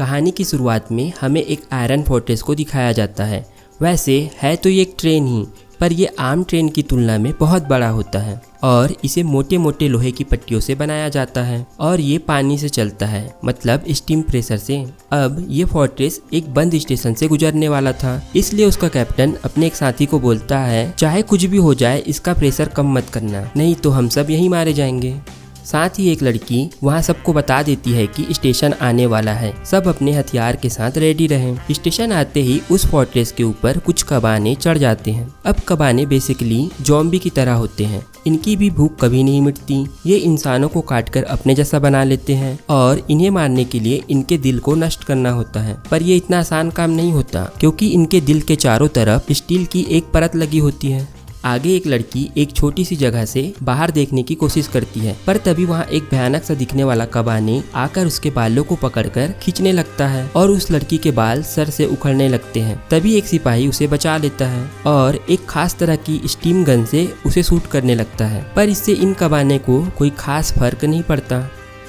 कहानी की शुरुआत में हमें एक आयरन फोर्ट्रेस को दिखाया जाता है। वैसे है तो ये एक ट्रेन ही, पर ये आम ट्रेन की तुलना में बहुत बड़ा होता है और इसे मोटे मोटे लोहे की पट्टियों से बनाया जाता है और ये पानी से चलता है, मतलब स्टीम प्रेशर से। अब ये फोर्ट्रेस एक बंद स्टेशन से गुजरने वाला था, इसलिए उसका कैप्टन अपने एक साथी को बोलता है, चाहे कुछ भी हो जाए इसका प्रेशर कम मत करना, नहीं तो हम सब यहीं मारे जाएंगे। साथ ही एक लड़की वहाँ सबको बता देती है कि स्टेशन आने वाला है, सब अपने हथियार के साथ रेडी रहें। स्टेशन आते ही उस फोर्ट्रेस के ऊपर कुछ कबाने चढ़ जाते हैं। अब कबाने बेसिकली ज़ॉम्बी की तरह होते हैं, इनकी भी भूख कभी नहीं मिटती। ये इंसानों को काटकर अपने जैसा बना लेते हैं और इन्हें मारने के लिए इनके दिल को नष्ट करना होता है। पर ये इतना आसान काम नहीं होता, क्योंकि इनके दिल के चारों तरफ स्टील की एक परत लगी होती है। आगे एक लड़की एक छोटी सी जगह से बाहर देखने की कोशिश करती है, पर तभी वहाँ एक भयानक सा दिखने वाला कबाने आकर उसके बालों को पकड़कर खींचने लगता है और उस लड़की के बाल सर से उखड़ने लगते हैं। तभी एक सिपाही उसे बचा लेता है और एक खास तरह की स्टीम गन से उसे शूट करने लगता है, पर इससे इन कबाने को कोई खास फर्क नहीं पड़ता।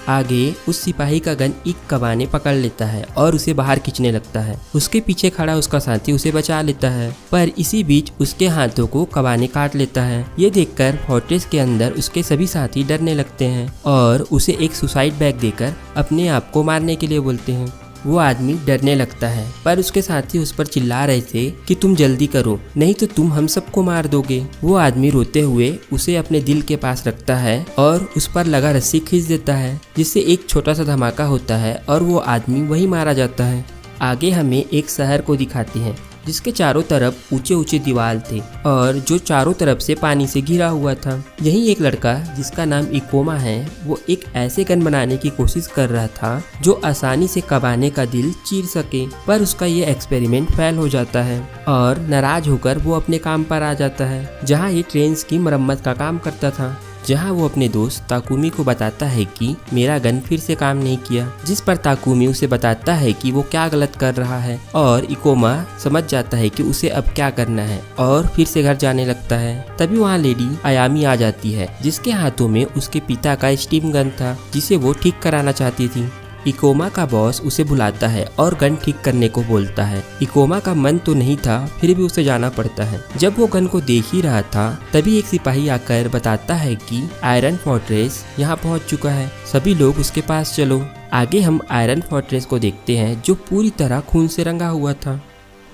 आगे उस सिपाही का गन एक कबाने पकड़ लेता है और उसे बाहर खींचने लगता है। उसके पीछे खड़ा उसका साथी उसे बचा लेता है, पर इसी बीच उसके हाथों को कबाने काट लेता है। ये देखकर फोर्ट्रेस के अंदर उसके सभी साथी डरने लगते हैं और उसे एक सुसाइड बैग देकर अपने आप को मारने के लिए बोलते हैं। वो आदमी डरने लगता है, पर उसके साथी उस पर चिल्ला रहे थे कि तुम जल्दी करो, नहीं तो तुम हम सबको मार दोगे। वो आदमी रोते हुए उसे अपने दिल के पास रखता है और उस पर लगा रस्सी खींच देता है, जिससे एक छोटा सा धमाका होता है और वो आदमी वहीं मारा जाता है। आगे हमें एक शहर को दिखाते हैं जिसके चारों तरफ ऊंचे ऊंचे दीवार थे और जो चारों तरफ से पानी से घिरा हुआ था। यहीं एक लड़का जिसका नाम इकोमा है, वो एक ऐसे गन बनाने की कोशिश कर रहा था जो आसानी से कबाने का दिल चीर सके, पर उसका ये एक्सपेरिमेंट फेल हो जाता है और नाराज होकर वो अपने काम पर आ जाता है, जहाँ ये ट्रेन की मरम्मत का काम करता था। जहां वो अपने दोस्त ताकुमी को बताता है कि मेरा गन फिर से काम नहीं किया, जिस पर ताकुमी उसे बताता है कि वो क्या गलत कर रहा है और इकोमा समझ जाता है कि उसे अब क्या करना है और फिर से घर जाने लगता है। तभी वहाँ लेडी अयामी आ जाती है, जिसके हाथों में उसके पिता का स्टीम गन था, जिसे वो ठीक कराना चाहती थी। इकोमा का बॉस उसे बुलाता है और गन ठीक करने को बोलता है। इकोमा का मन तो नहीं था, फिर भी उसे जाना पड़ता है। जब वो गन को देख ही रहा था, तभी एक सिपाही आकर बताता है कि आयरन फोर्ट्रेस यहाँ पहुँच चुका है, सभी लोग उसके पास चलो। आगे हम आयरन फोर्ट्रेस को देखते हैं जो पूरी तरह खून से रंगा हुआ था।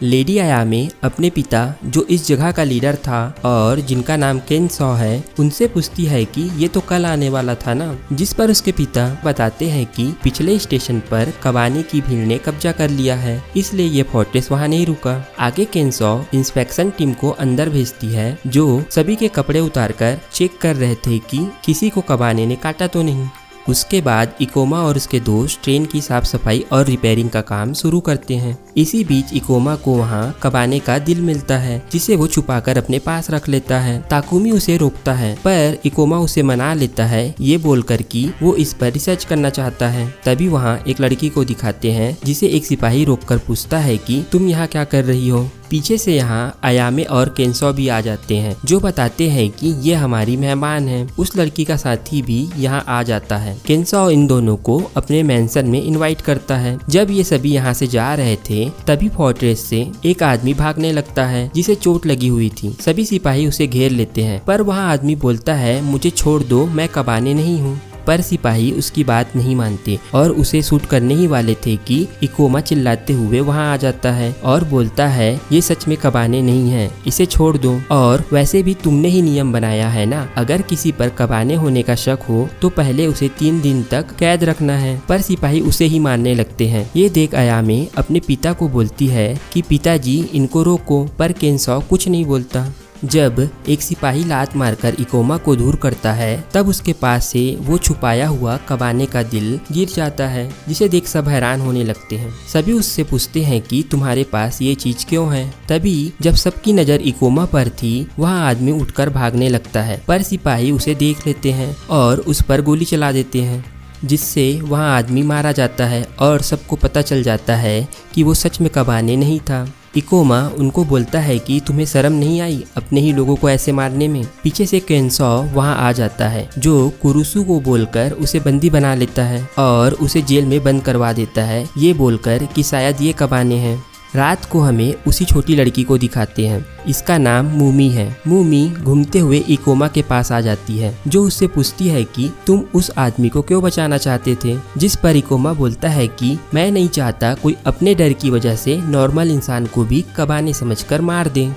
लेडी अयामे अपने पिता, जो इस जगह का लीडर था और जिनका नाम केनसॉ है, उनसे पूछती है कि ये तो कल आने वाला था ना, जिस पर उसके पिता बताते हैं कि पिछले स्टेशन पर कबाने की भीड़ ने कब्जा कर लिया है, इसलिए ये फोर्ट्रेस वहाँ नहीं रुका। आगे केनसॉ इंस्पेक्शन टीम को अंदर भेजती है, जो सभी के कपड़े उतारकर चेक कर रहे थे कि किसी को कबाने ने काटा तो नहीं। उसके बाद इकोमा और उसके दोस्त ट्रेन की साफ सफाई और रिपेयरिंग का काम शुरू करते हैं। इसी बीच इकोमा को वहाँ कबाने का दिल मिलता है, जिसे वो छुपाकर अपने पास रख लेता है। ताकुमी उसे रोकता है, पर इकोमा उसे मना लेता है, ये बोलकर कि वो इस पर रिसर्च करना चाहता है। तभी वहाँ एक लड़की को दिखाते हैं, जिसे एक सिपाही रोककर पूछता है कि तुम यहाँ क्या कर रही हो। पीछे से यहाँ अयामे और केनसॉ भी आ जाते हैं, जो बताते हैं कि ये हमारी मेहमान है। उस लड़की का साथी भी यहाँ आ जाता है। केनसॉ इन दोनों को अपने मेंशन में इनवाइट करता है। जब ये सभी यहाँ से जा रहे थे, तभी फोर्ट्रेस से एक आदमी भागने लगता है, जिसे चोट लगी हुई थी। सभी सिपाही उसे घेर लेते हैं, पर वहाँ आदमी बोलता है, मुझे छोड़ दो, मैं कबाने नहीं हूँ। पर सिपाही उसकी बात नहीं मानते और उसे शूट करने ही वाले थे कि इकोमा चिल्लाते हुए वहां आ जाता है और बोलता है, ये सच में कबाने नहीं है, इसे छोड़ दो। और वैसे भी तुमने ही नियम बनाया है ना, अगर किसी पर कबाने होने का शक हो तो पहले उसे 3 दिन तक कैद रखना है। पर सिपाही उसे ही मारने लगते हैं। ये देख अयामे अपने पिता को बोलती है कि पिताजी इनको रोको, पर केनसॉ कुछ नहीं बोलता। जब एक सिपाही लात मारकर इकोमा को दूर करता है, तब उसके पास से वो छुपाया हुआ कबाने का दिल गिर जाता है, जिसे देख सब हैरान होने लगते हैं। सभी उससे पूछते हैं कि तुम्हारे पास ये चीज क्यों है। तभी जब सबकी नजर इकोमा पर थी, वह आदमी उठकर भागने लगता है, पर सिपाही उसे देख लेते हैं और उस पर गोली चला देते हैं, जिससे वह आदमी मारा जाता है और सबको पता चल जाता है कि वो सच में कबाने नहीं था। इकोमा उनको बोलता है कि तुम्हें शर्म नहीं आई अपने ही लोगों को ऐसे मारने में। पीछे से केंसो वहां आ जाता है जो कुरुसु को बोलकर उसे बंदी बना लेता है और उसे जेल में बंद करवा देता है, ये बोलकर कि शायद ये कबाने हैं। रात को हमें उसी छोटी लड़की को दिखाते हैं, इसका नाम मूमी है। मूमी घूमते हुए इकोमा के पास आ जाती है जो उससे पूछती है कि तुम उस आदमी को क्यों बचाना चाहते थे, जिस पर इकोमा बोलता है कि मैं नहीं चाहता कोई अपने डर की वजह से नॉर्मल इंसान को भी कबाने समझकर मार दे।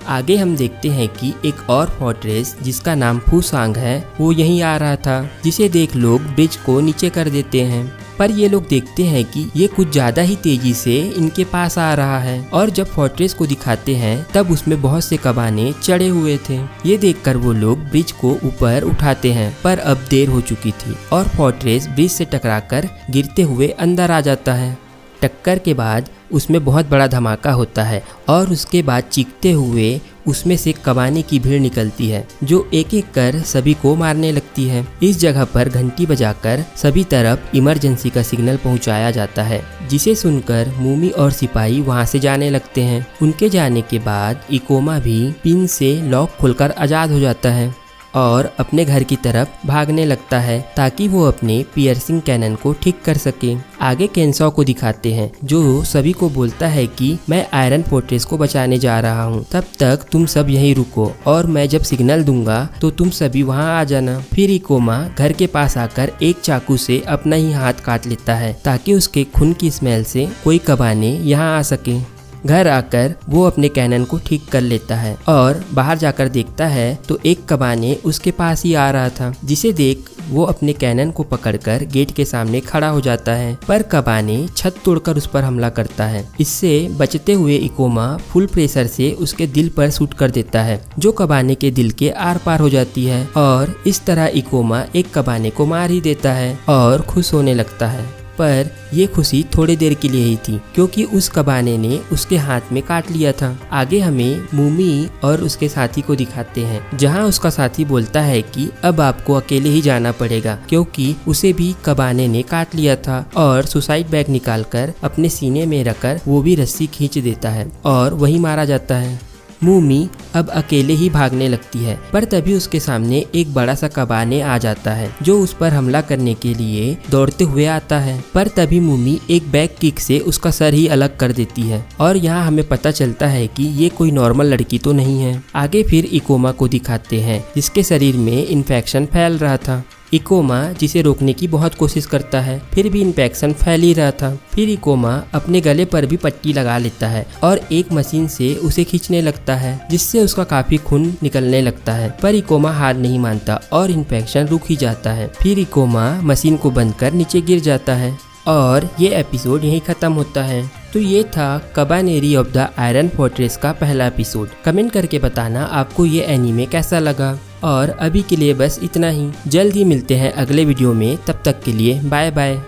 आगे हम देखते हैं कि एक और फोर्ट्रेस जिसका नाम फूसांग है वो यहीं आ रहा था, जिसे देख लोग ब्रिज को नीचे कर देते हैं। पर ये लोग देखते हैं कि ये कुछ ज्यादा ही तेजी से इनके पास आ रहा है और जब फोर्ट्रेस को दिखाते हैं तब उसमें बहुत से कबाने चढ़े हुए थे। ये देखकर वो लोग ब्रिज को ऊपर उठाते हैं, पर अब देर हो चुकी थी और फोर्ट्रेस ब्रिज से टकराकर गिरते हुए अंदर आ जाता है। टक्कर के बाद उसमें बहुत बड़ा धमाका होता है और उसके बाद चीखते हुए उसमें से कबाने की भीड़ निकलती है जो एक एक कर सभी को मारने लगती है। इस जगह पर घंटी बजाकर सभी तरफ इमरजेंसी का सिग्नल पहुंचाया जाता है, जिसे सुनकर मूमी और सिपाही वहां से जाने लगते हैं। उनके जाने के बाद इकोमा भी पिन से लॉक खोलकर आजाद हो जाता है और अपने घर की तरफ भागने लगता है ताकि वो अपने पियर्सिंग कैनन को ठीक कर सके। आगे केंसो को दिखाते हैं जो सभी को बोलता है कि मैं आयरन फोर्ट्रेस को बचाने जा रहा हूँ, तब तक तुम सब यहीं रुको और मैं जब सिग्नल दूंगा तो तुम सभी वहाँ आ जाना। फिर इकोमा घर के पास आकर एक चाकू से अपना ही हाथ काट लेता है ताकि उसके खून की स्मेल से कोई कबाने यहाँ आ सके। घर आकर वो अपने कैनन को ठीक कर लेता है और बाहर जाकर देखता है तो एक कबाने उसके पास ही आ रहा था, जिसे देख वो अपने कैनन को पकड़कर गेट के सामने खड़ा हो जाता है। पर कबाने छत तोड़कर उस पर हमला करता है। इससे बचते हुए इकोमा फुल प्रेशर से उसके दिल पर शूट कर देता है जो कबाने के दिल के आर पार हो जाती है और इस तरह इकोमा एक कबाने को मार ही देता है और खुश होने लगता है। पर ये खुशी थोड़ी देर के लिए ही थी क्योंकि उस कबाने ने उसके हाथ में काट लिया था। आगे हमें मूमी और उसके साथी को दिखाते हैं जहां उसका साथी बोलता है कि अब आपको अकेले ही जाना पड़ेगा क्योंकि उसे भी कबाने ने काट लिया था और सुसाइड बैग निकालकर अपने सीने में रखकर वो भी रस्सी खींच देता है और वही मारा जाता है। मूमी अब अकेले ही भागने लगती है पर तभी उसके सामने एक बड़ा सा कबाने आ जाता है जो उस पर हमला करने के लिए दौड़ते हुए आता है। पर तभी मूमी एक बैक किक से उसका सर ही अलग कर देती है और यहाँ हमें पता चलता है कि ये कोई नॉर्मल लड़की तो नहीं है। आगे फिर इकोमा को दिखाते हैं जिसके शरीर में इन्फेक्शन फैल रहा था। इकोमा जिसे रोकने की बहुत कोशिश करता है फिर भी इन्फेक्शन फैल ही रहा था। फिर इकोमा अपने गले पर भी पट्टी लगा लेता है और एक मशीन से उसे खींचने लगता है जिससे उसका काफी खून निकलने लगता है। पर इकोमा हार नहीं मानता और इन्फेक्शन रुक ही जाता है। फिर इकोमा मशीन को बंद कर नीचे गिर जाता है और ये एपिसोड यहीं खत्म होता है। तो ये था कबानेरी ऑफ द आयरन फोर्ट्रेस का पहला एपिसोड। कमेंट करके बताना आपको ये एनीमे कैसा लगा और अभी के लिए बस इतना ही। जल्द ही मिलते हैं अगले वीडियो में, तब तक के लिए बाय बाय।